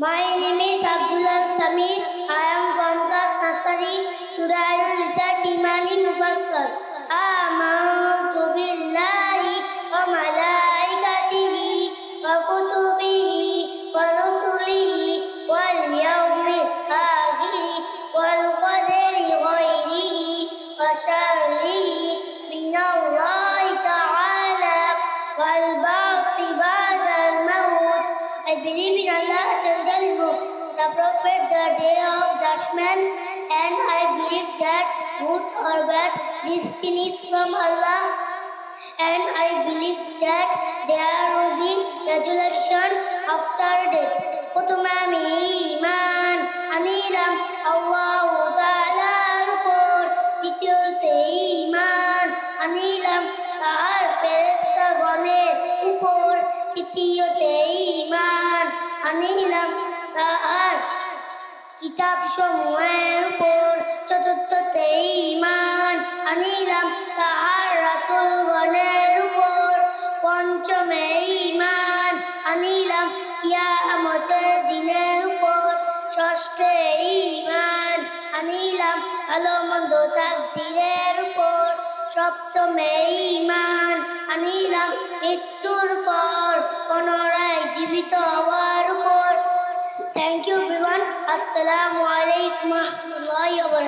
My name is Abdullah Samir. I am from class nursery. Today I will recite Imani Mufassal. آمنت بالله وملائكته وكتبه ورسله واليوم الآخر والقدر خيره وشره من الله تعالى والبعث بعد الموت. I believe in Allah sent his books, the Prophet, the day of judgment, and I believe that good or bad destinies from Allah, and I believe that there will be resurrection after death. প্রথমে আমি ঈমান আনিলাম আল্লাহ তাআলার উপর, দ্বিতীয়তে ঈমান আনিলাম তার ফেরেশতাগণের উপর, তৃতীয়তে ঈমান আনিলাম তার কিতাব সমূহের উপর, চতুর্থতে ঈমান আনিলাম তাহার রাসূলগণের উপর, পঞ্চমে ঈমান আনিলাম কিয়ামতের দিনের উপর, ষষ্ঠে ঈমান আনিলাম ভালো মন্দ তাকদীরের উপর, সপ্তমে ঈমান আনিলাম মৃত্যুর পর পুনরায় জীবিত হওয়ার উপর। Thank you everyone. Assalamu alaikum wa rahmatullahi wa barakatuh.